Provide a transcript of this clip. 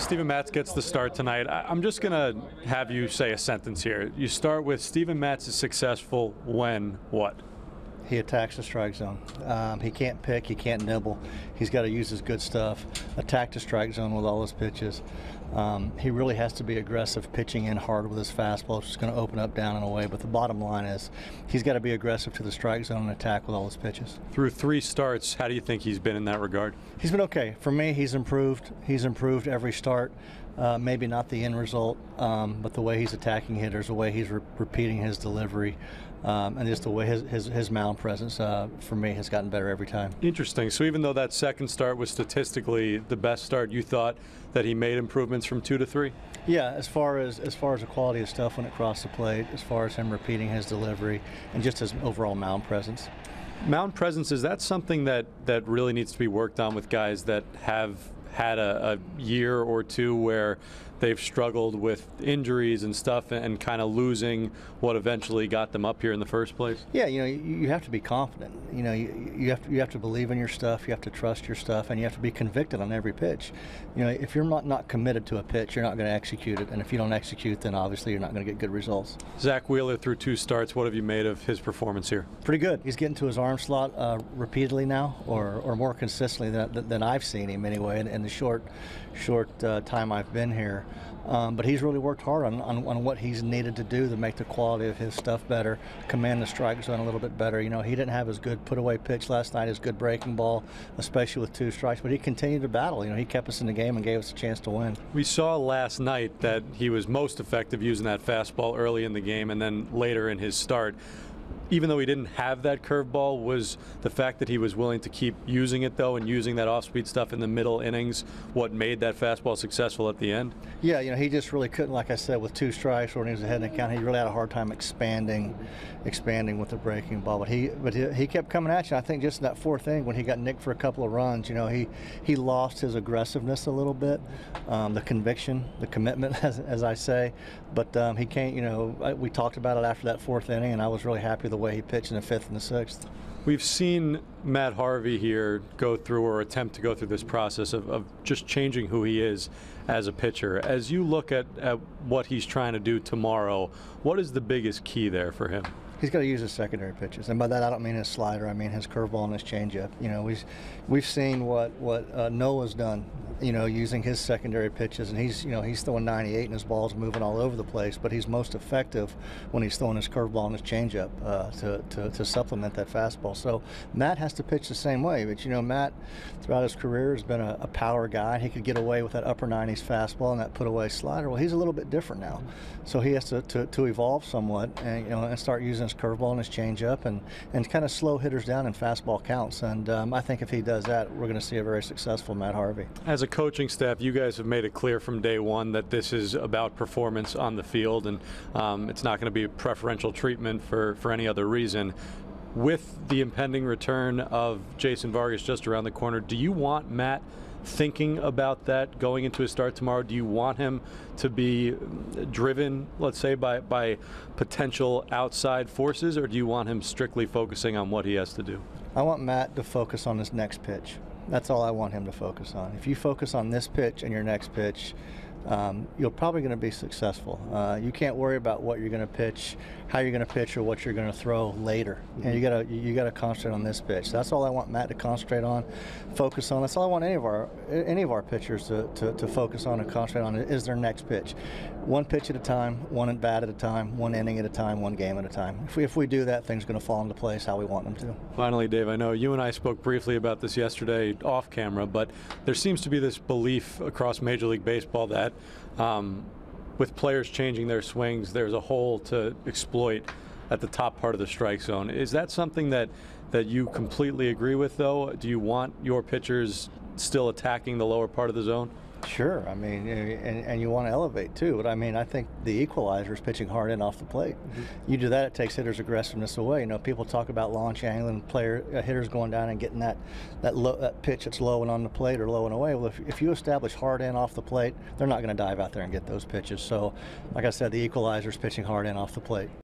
Steven Matz gets the start tonight. I'm just going to have you say a sentence here. You start with Steven Matz is successful when what? He attacks the strike zone. He can't pick, he can't nibble. He's got to use his good stuff, attack the strike zone with all his pitches. He really has to be aggressive, pitching in hard with his fastball, which is going to open up, down, and away. But the bottom line is he's got to be aggressive to the strike zone and attack with all his pitches. Through 3 starts, how do you think he's been in that regard? He's been okay. For me, he's improved. He's improved every start. Maybe not the end result, but the way he's attacking hitters, the way he's repeating his delivery, and just the way his mound presence, for me, has gotten better every time. Interesting. So even though that second start was statistically the best start, you thought that he made improvements from 2 to 3? Yeah, as far as the quality of stuff when it crossed the plate, as far as him repeating his delivery, and just his overall mound presence. Mound presence, is that something that really needs to be worked on with guys that have had a year or two where they've struggled with injuries and stuff and kind of losing what eventually got them up here in the first place? Yeah, you have to be confident. You have to believe in your stuff. You have to trust your stuff, and you have to be convicted on every pitch. If you're not committed to a pitch, you're not going to execute it, and if you don't execute, then obviously you're not going to get good results. Zach Wheeler through 2 starts. What have you made of his performance here? Pretty good. He's getting to his arm slot repeatedly now, or more consistently than I've seen him anyway in the short time I've been here. But he's really worked hard on what he's needed to do to make the quality of his stuff better, command the strike zone a little bit better. He didn't have his good put-away pitch last night, his good breaking ball, especially with 2 strikes, but he continued to battle. He kept us in the game and gave us a chance to win. We saw last night that he was most effective using that fastball early in the game and then later in his start. Even though he didn't have that curveball, was the fact that he was willing to keep using it, though, and using that off-speed stuff in the middle innings what made that fastball successful at the end? Yeah, he just really couldn't, like I said, with 2 strikes or when he was ahead in the count, he really had a hard time expanding with the breaking ball. But he kept coming at you. I think just in that 4th inning when he got nicked for a couple of runs, he lost his aggressiveness a little bit, the conviction, the commitment, as I say. But he can't, we talked about it after that 4th inning, and I was really happy the way he pitched in the 5th and the 6th. We've seen Matt Harvey here go through or attempt to go through this process of just changing who he is as a pitcher. As you look at what he's trying to do tomorrow, what is the biggest key there for him? He's got to use his secondary pitches, and by that I don't mean his slider. I mean his curveball and his changeup. We've seen what Noah's done. Using his secondary pitches, and he's throwing 98, and his ball's moving all over the place. But he's most effective when he's throwing his curveball and his changeup to supplement that fastball. So Matt has to pitch the same way. But Matt, throughout his career, has been a power guy. He could get away with that upper 90s fastball and that put-away slider. Well, he's a little bit different now, so he has to evolve somewhat and start using his curveball and his changeup and kind of slow hitters down in fastball counts. And I think if he does that, we're going to see a very successful Matt Harvey. As a coaching staff, you guys have made it clear from day one that this is about performance on the field, and it's not going to be preferential treatment for any other reason. With the impending return of Jason Vargas just around the corner, do you want Matt thinking about that going into his start tomorrow? Do you want him to be driven, let's say, by potential outside forces, or do you want him strictly focusing on what he has to do? I want Matt to focus on his next pitch. That's all I want him to focus on. If you focus on this pitch and your next pitch, you're probably going to be successful. You can't worry about what you're going to pitch, how you're going to pitch, or what you're going to throw later. And you got to concentrate on this pitch. That's all I want Matt to concentrate on, focus on. That's all I want any of our pitchers to focus on and concentrate on is their next pitch. One pitch at a time, one at bat at a time, one inning at a time, one game at a time. If we do that, things are going to fall into place how we want them to. Finally, Dave, I know you and I spoke briefly about this yesterday off camera, but there seems to be this belief across Major League Baseball that with players changing their swings, there's a hole to exploit at the top part of the strike zone. Is that something that you completely agree with, though? Do you want your pitchers still attacking the lower part of the zone? Sure. I mean, and you want to elevate too. But I mean, I think the equalizer is pitching hard in off the plate. Mm-hmm. You do that, it takes hitters' aggressiveness away. People talk about launch angle and hitters going down and getting that pitch that's low and on the plate or low and away. Well, if you establish hard in off the plate, they're not going to dive out there and get those pitches. So, like I said, the equalizer is pitching hard in off the plate.